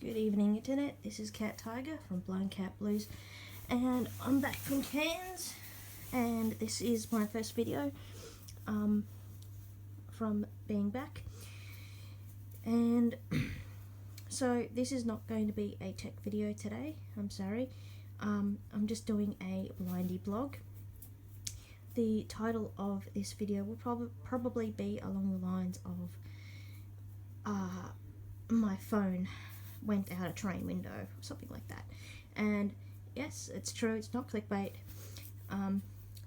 Good evening, Internet. This is Cat Tiger from Blind Cat Blues, and I'm back from Cairns, and this is my first video from being back. And so this is not going to be a tech video today. I'm sorry. I'm just doing a blindy blog. The title of this video will probably be along the lines of my phone went out a train window, or something like that. And yes, it's true, it's not clickbait.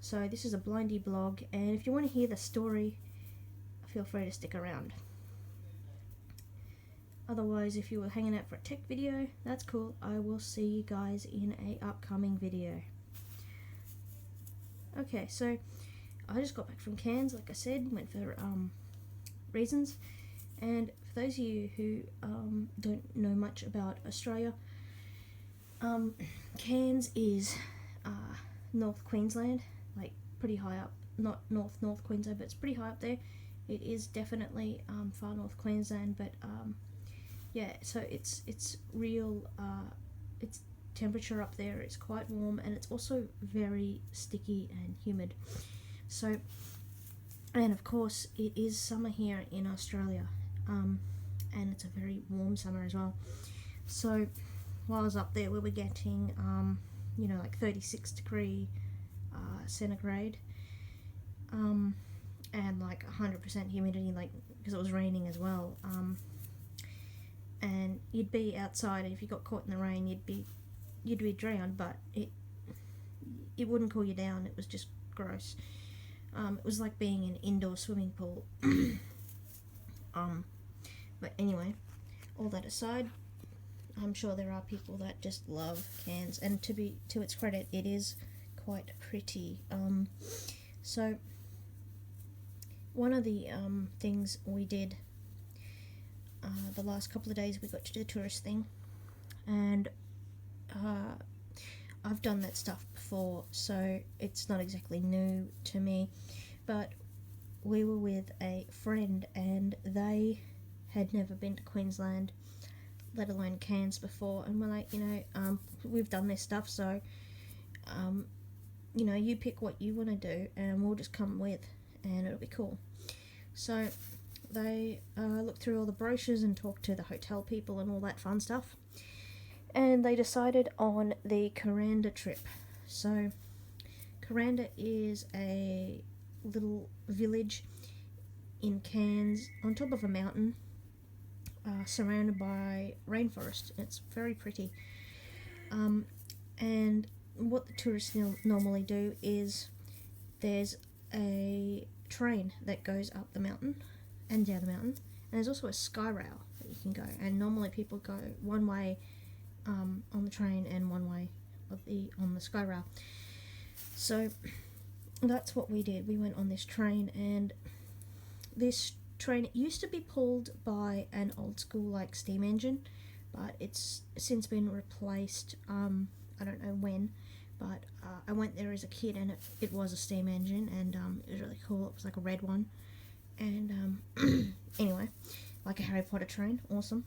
So this is a blindy blog, and if you want to hear the story, feel free to stick around. Otherwise, if you were hanging out for a tech video, that's cool. I will see you guys in a upcoming video. Okay, so I just got back from Cairns, like I said, went for reasons. And for those of you who don't know much about Australia, Cairns is North Queensland, like pretty high up. Not North Queensland, but it's pretty high up there. It is definitely far North Queensland, but yeah, so it's real. It's temperature up there. It's quite warm, and it's also very sticky and humid. So, and of course, it is summer here in Australia. And it's a very warm summer as well. So while I was up there, we were getting like 36 degree centigrade, and like 100% humidity, like because it was raining as well. And you'd be outside, and if you got caught in the rain, you'd be drowned, but it wouldn't cool you down. It was just gross. It was like being in an indoor swimming pool. But anyway, all that aside, I'm sure there are people that just love Cairns, and to its credit, it is quite pretty. So one of the things we did the last couple of days, we got to do a tourist thing, and I've done that stuff before, so it's not exactly new to me, but we were with a friend, and they had never been to Queensland, let alone Cairns before, and we're like, we've done this stuff, so you pick what you want to do and we'll just come with, and it'll be cool. So they looked through all the brochures and talked to the hotel people and all that fun stuff, and they decided on the Kuranda trip. So Kuranda is a little village in Cairns on top of a mountain, surrounded by rainforest. It's very pretty. And what the tourists normally do is there's a train that goes up the mountain and down the mountain, and there's also a sky rail that you can go, and normally people go one way on the train and one way on the sky rail. So that's what we did. We went on this train, and this train, it used to be pulled by an old school like steam engine, but it's since been replaced. I don't know when, but I went there as a kid, and it was a steam engine, and it was really cool. It was like a red one, and anyway, like a Harry Potter train, awesome.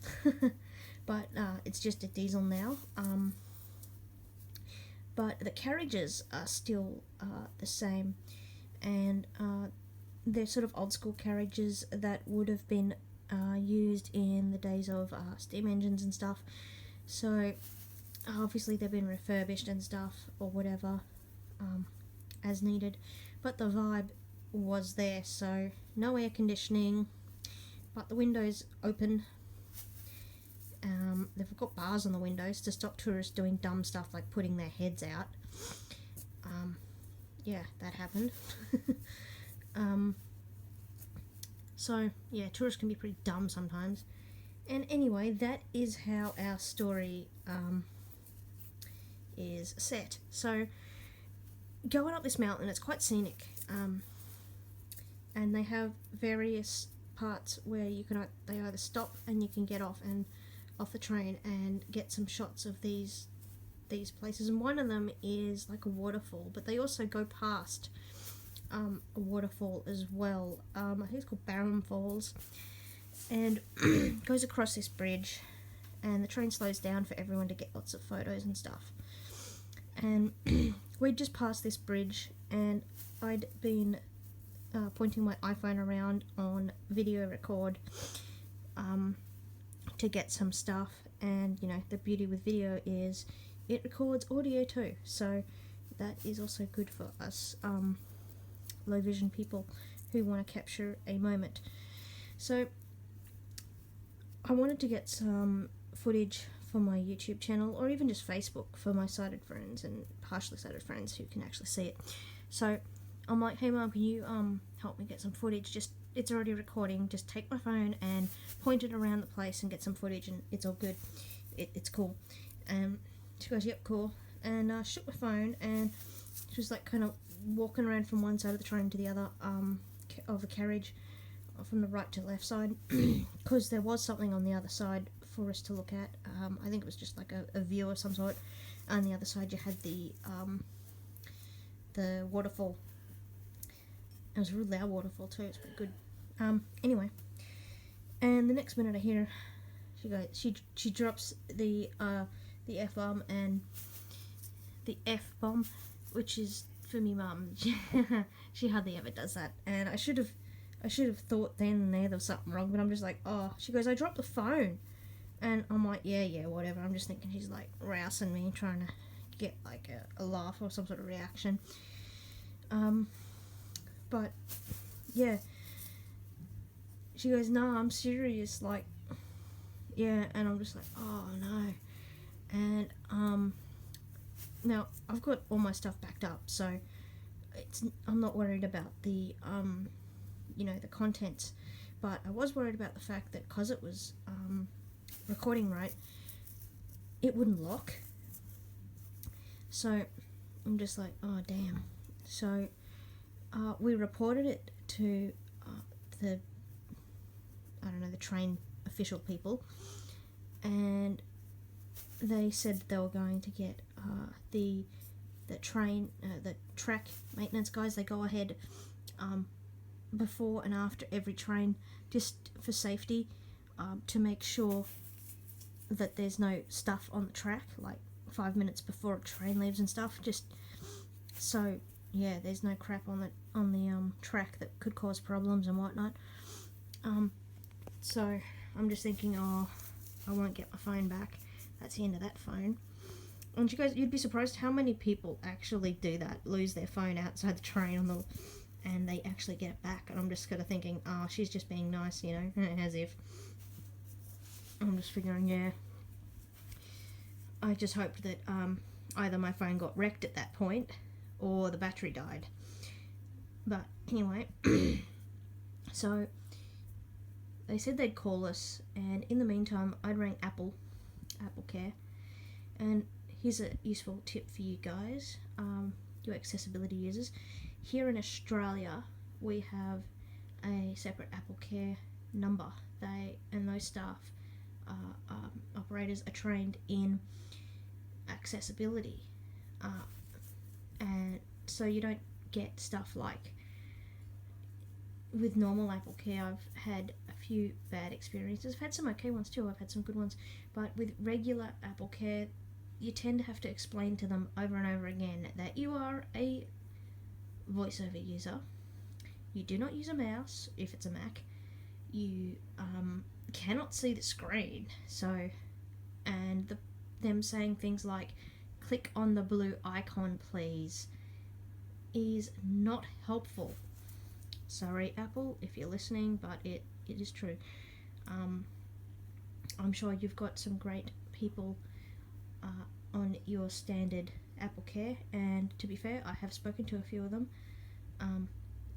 But it's just a diesel now. But the carriages are still the same, and they're sort of old school carriages that would have been used in the days of steam engines and stuff. So obviously they've been refurbished and stuff, or whatever, as needed, but the vibe was there. So no air conditioning, but the windows open. They've got bars on the windows to stop tourists doing dumb stuff like putting their heads out. Yeah, that happened. So yeah, tourists can be pretty dumb sometimes. And anyway, that is how our story is set. So going up this mountain, it's quite scenic, and they have various parts where they either stop and you can get off the train and get some shots of these places, and one of them is like a waterfall, but they also go past a waterfall as well. I think it's called Barham Falls, and goes across this bridge, and the train slows down for everyone to get lots of photos and stuff. And we'd just passed this bridge, and I'd been pointing my iPhone around on video record to get some stuff. And you know, the beauty with video is it records audio too, so that is also good for us low vision people who want to capture a moment. So I wanted to get some footage for my YouTube channel, or even just Facebook for my sighted friends and partially sighted friends who can actually see it. So I'm like, hey Mum, can you help me get some footage? Just, it's already recording, just take my phone and point it around the place and get some footage, and it's all good. It's cool. And she goes, yep, cool. And shook my phone, and she was like kind of walking around from one side of the train to the other of the carriage, from the right to the left side, because there was something on the other side for us to look at. I think it was just like a view of some sort. On the other side you had the waterfall. It was a really loud waterfall too, it's pretty good. Anyway, and the next minute I hear she drops the F-bomb, and the F-bomb, which is for me mum. She hardly ever does that, and I should have thought then and there was something wrong, but I'm just like, oh, she goes, I dropped the phone. And I'm like, yeah, whatever. I'm just thinking she's like rousing me, trying to get like a laugh or some sort of reaction. But yeah, she goes, no, I'm serious, like, yeah. And I'm just like, oh no. And now I've got all my stuff backed up, so I'm not worried about the the contents, but I was worried about the fact that because it was recording right, it wouldn't lock. So I'm just like, oh damn. So we reported it to the train official people, and they said they were going to get the track maintenance guys. They go ahead before and after every train, just for safety, to make sure that there's no stuff on the track, like 5 minutes before a train leaves and stuff, just so there's no crap on the track that could cause problems and whatnot. So I'm just thinking, oh, I won't get my phone back. That's the end of that phone. And you guys, you'd be surprised how many people actually do that, lose their phone outside the train and they actually get it back. And I'm just kind of thinking, oh, she's just being nice, as if. I'm just figuring, I just hoped that either my phone got wrecked at that point or the battery died. But anyway, so they said they'd call us, and in the meantime I'd rang Apple Care. And here's a useful tip for you guys, you accessibility users. Here in Australia we have a separate Apple Care number. Those staff operators are trained in accessibility, and so you don't get stuff like with normal Apple Care. I've had a few bad experiences. I've had some okay ones too, I've had some good ones, but with regular Apple Care you tend to have to explain to them over and over again that you are a voiceover user, you do not use a mouse if it's a Mac, you cannot see the screen, and them saying things like click on the blue icon please is not helpful. Sorry Apple if you're listening, but it is true. I'm sure you've got some great people on your standard Apple Care, and to be fair, I have spoken to a few of them,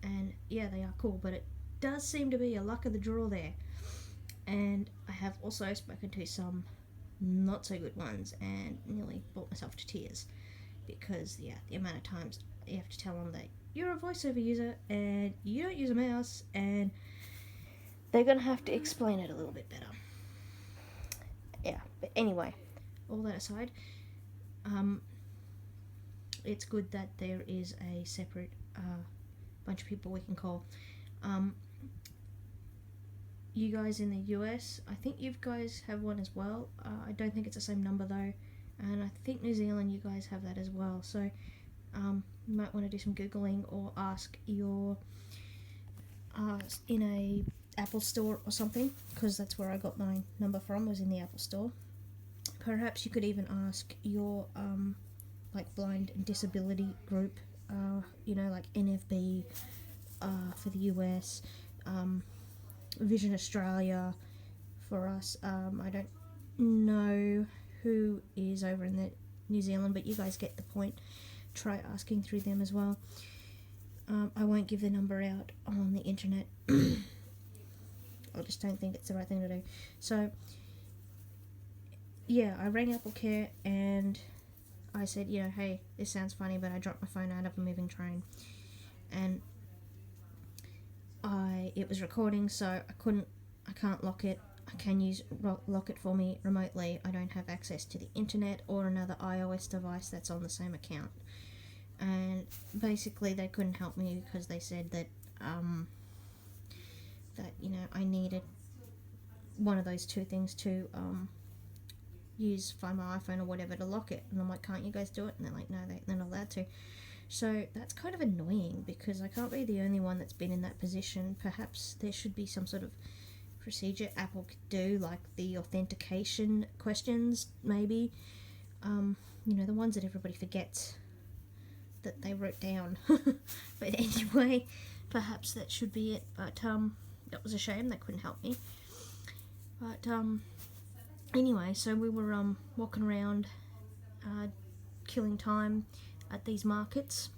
and yeah, they are cool, but it does seem to be a luck of the draw there. And I have also spoken to some not so good ones and nearly brought myself to tears, because the amount of times you have to tell them that you're a voiceover user and you don't use a mouse, and they're gonna have to explain it a little bit better. Yeah, but anyway, all that aside, it's good that there is a separate bunch of people we can call. you guys in the US, I think you guys have one as well. I don't think it's the same number though, and I think New Zealand, you guys have that as well. So you might want to do some googling or ask your in a Apple store or something, because that's where I got my number from, was in the Apple store. Perhaps you could even ask your like blind and disability group, like NFB for the US, Vision Australia for us. I don't know who is over in the New Zealand, but you guys get the point. Try asking through them as well. I won't give the number out on the internet. I just don't think it's the right thing to do. So, yeah, I rang Apple Care and I said, hey, this sounds funny, but I dropped my phone out of a moving train. And it was recording, so I can't lock it. I can use lock it for me remotely. I don't have access to the internet or another iOS device that's on the same account. And basically they couldn't help me because they said that I needed one of those two things to find my iPhone or whatever to lock it. And I'm like, can't you guys do it? And they're like, no, they're not allowed to. So that's kind of annoying because I can't be the only one that's been in that position. Perhaps there should be some sort of procedure Apple could do, like the authentication questions, maybe. The ones that everybody forgets that they wrote down. But anyway, perhaps that should be it. But that was a shame, they couldn't help me. But anyway, so we were walking around, killing time at these markets.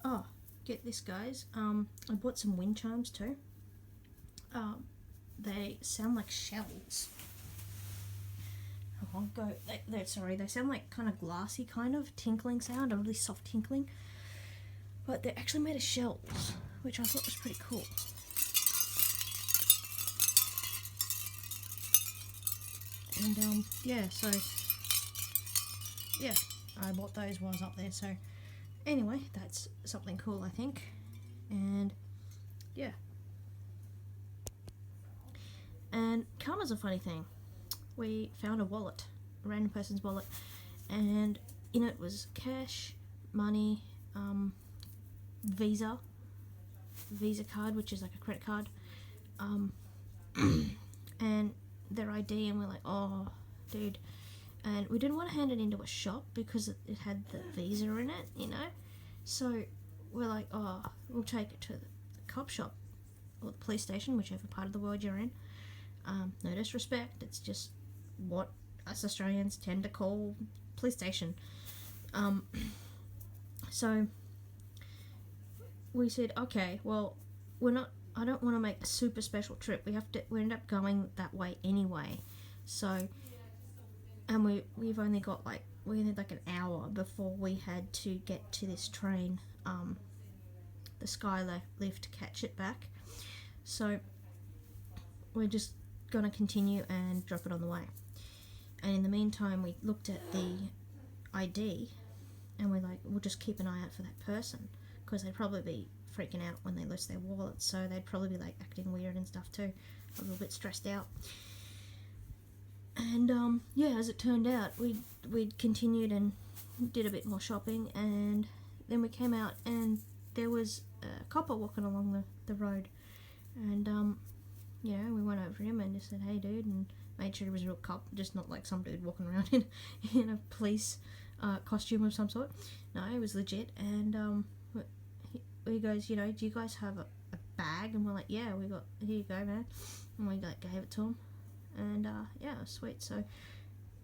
Oh, get this, guys. I bought some wind chimes too. They sound like shells. They sound like kind of glassy, kind of tinkling sound, a really soft tinkling. But they're actually made of shells, which I thought was pretty cool. And I bought those while I was up there. So anyway, that's something cool, I think. And yeah. And karma's a funny thing. We found a wallet, a random person's wallet, and in it was cash, money, Visa card, which is like a credit card, and their ID, and we're like, oh, dude. And we didn't want to hand it into a shop because it had the Visa in it, So we're like, oh, we'll take it to the cop shop or the police station, whichever part of the world you're in. No disrespect, it's just what us Australians tend to call police station. So we said, okay, well, I don't want to make a super special trip. We end up going that way anyway. So, and we've only got we had like an hour before we had to get to this train, the Skylift, to catch it back. So we're just gonna continue and drop it on the way. And in the meantime, we looked at the ID and we're like, we'll just keep an eye out for that person, because they'd probably be freaking out when they lose their wallet, so they'd probably be like acting weird and stuff too, a little bit stressed out. And as it turned out, we'd continued and did a bit more shopping, and then we came out and there was a copper walking along the road, and we went over him and just said, hey dude, and made sure he was a real cop, just not like some dude walking around in a police costume of some sort. No, he was legit. And he goes, do you guys have a bag? And we're like, yeah, we got, here you go, man. And we gave it to him, and sweet. So,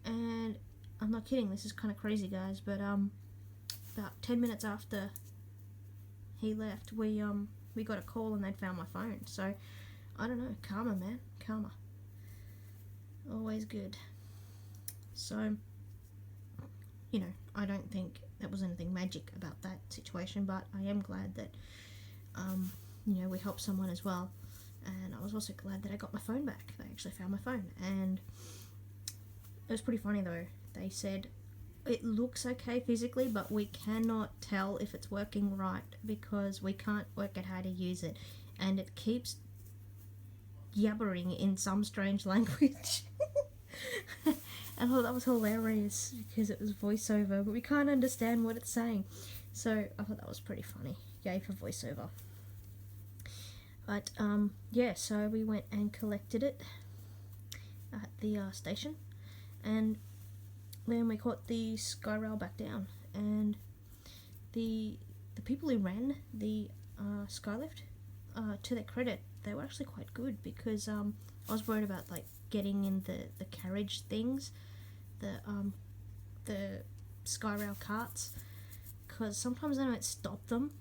and I'm not kidding, this is kind of crazy, guys, but about 10 minutes after he left, we got a call and they'd found my phone. So I don't know, karma, man, karma, always good. So I don't think there was anything magic about that situation, but I am glad that we helped someone as well. And I was also glad that I got my phone back. They actually found my phone, and it was pretty funny though. They said it looks okay physically, but we cannot tell if it's working right because we can't work out how to use it. and it keeps yabbering in some strange language. I thought that was hilarious because it was voiceover, but we can't understand what it's saying. So I thought that was pretty funny. Yay for voiceover. But yeah, so we went and collected it at the station, and then we caught the Skyrail back down. And the people who ran the Skylift, to their credit, they were actually quite good, because I was worried about like getting in the carriage things, the Skyrail carts, because sometimes they don't stop them.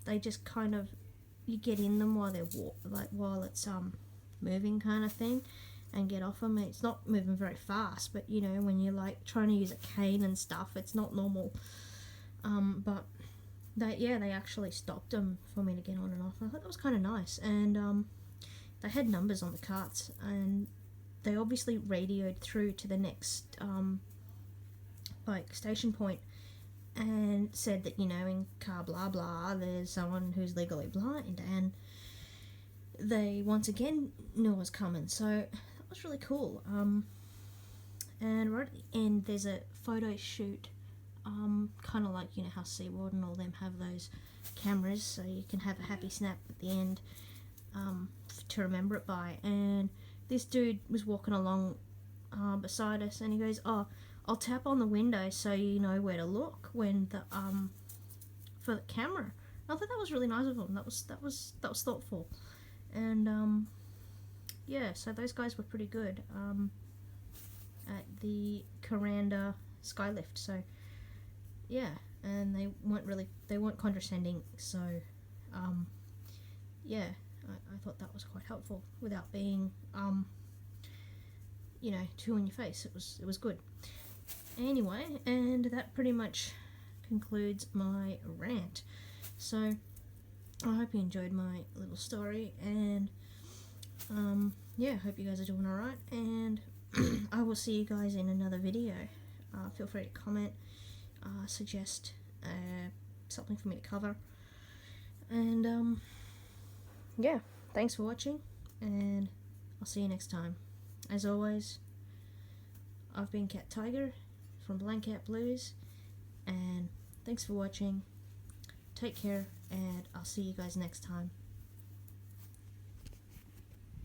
They just kind of, you get in them while they're while it's moving kind of thing, and get off them. It's not moving very fast, but you know, when you're like trying to use a cane and stuff, it's not normal. But they actually stopped them for me to get on and off. I thought that was kind of nice, and they had numbers on the carts, and they obviously radioed through to the next like station point, and said that, you know, in car blah blah there's someone who's legally blind, and they once again knew I was coming. So that was really cool. And right at the end there's a photo shoot, kind of like, you know, how SeaWorld and all them have those cameras, so you can have a happy snap at the end, to remember it by. And this dude was walking along beside us, and he goes, "Oh, I'll tap on the window so you know where to look when the for the camera." And I thought that was really nice of him. That was thoughtful. And yeah, so those guys were pretty good at the Coranda Skylift. So yeah, and they weren't condescending. So yeah, I thought that was quite helpful without being you know, too in your face. It was good. Anyway, and that pretty much concludes my rant. So I hope you enjoyed my little story, and yeah, hope you guys are doing alright, and I will see you guys in another video. Feel free to comment, suggest something for me to cover, and yeah, thanks for watching, and I'll see you next time. As always, I've been Cat Tiger from Blank Cat Blues, and thanks for watching. Take care, and I'll see you guys next time.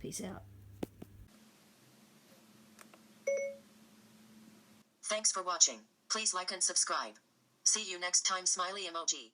Peace out. Thanks for watching. Please like and subscribe. See you next time, smiley emoji.